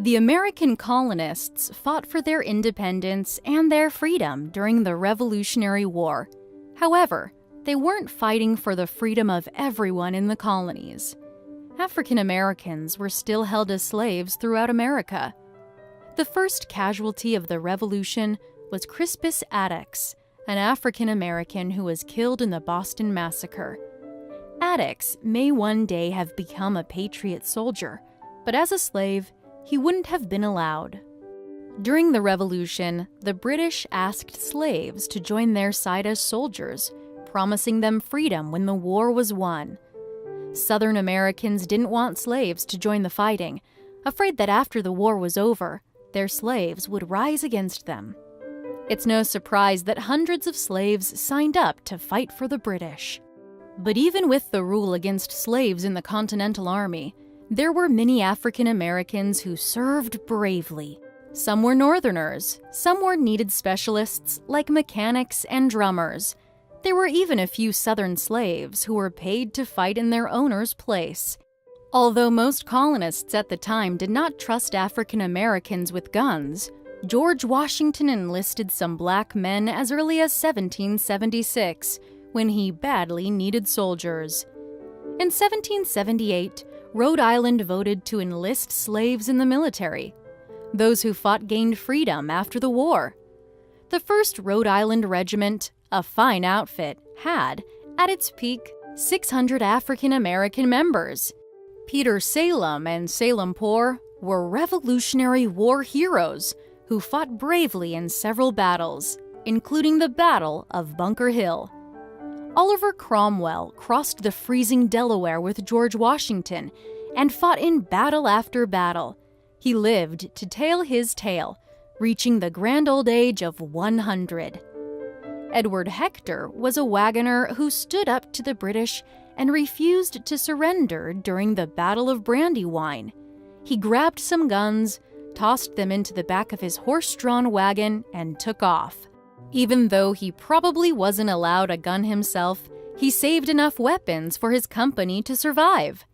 The American colonists fought for their independence and their freedom during the Revolutionary War. However, they weren't fighting for the freedom of everyone in the colonies. African Americans were still held as slaves throughout America. The first casualty of the Revolution was Crispus Attucks, an African American who was killed in the Boston Massacre. Attucks may one day have become a patriot soldier, but as a slave, he wouldn't have been allowed. During the Revolution, the British asked slaves to join their side as soldiers, promising them freedom when the war was won. Southern Americans didn't want slaves to join the fighting, afraid that after the war was over, their slaves would rise against them. It's no surprise that hundreds of slaves signed up to fight for the British. But even with the rule against slaves in the Continental Army, there were many African Americans who served bravely. Some were Northerners, some were needed specialists like mechanics and drummers. There were even a few Southern slaves who were paid to fight in their owner's place. Although most colonists at the time did not trust African Americans with guns, George Washington enlisted some black men as early as 1776, when he badly needed soldiers. In 1778, Rhode Island voted to enlist slaves in the military. Those who fought gained freedom after the war. The 1st Rhode Island Regiment, a fine outfit, had, at its peak, 600 African American members. Peter Salem and Salem Poor were Revolutionary War heroes who fought bravely in several battles, including the Battle of Bunker Hill. Oliver Cromwell crossed the freezing Delaware with George Washington and fought in battle after battle. He lived to tell his tale, reaching the grand old age of 100. Edward Hector was a wagoner who stood up to the British and refused to surrender during the Battle of Brandywine. He grabbed some guns, tossed them into the back of his horse-drawn wagon, and took off. Even though he probably wasn't allowed a gun himself, he saved enough weapons for his company to survive.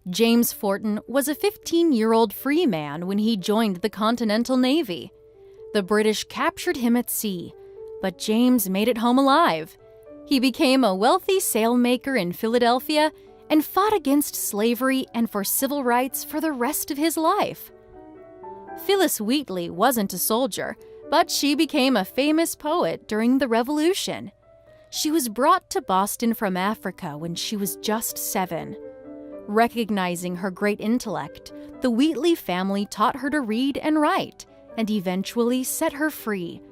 James Forten was a 15-year-old free man when he joined the Continental Navy. The British captured him at sea, but James made it home alive. He became a wealthy sailmaker in Philadelphia and fought against slavery and for civil rights for the rest of his life. Phyllis Wheatley wasn't a soldier, but she became a famous poet during the Revolution. She was brought to Boston from Africa when she was just 7. Recognizing her great intellect, the Wheatley family taught her to read and write, and eventually set her free.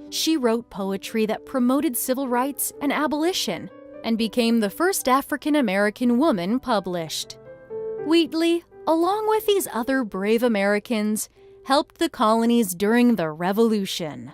She wrote poetry that promoted civil rights and abolition, and became the first African American woman published. Wheatley, along with these other brave Americans, helped the colonies during the Revolution.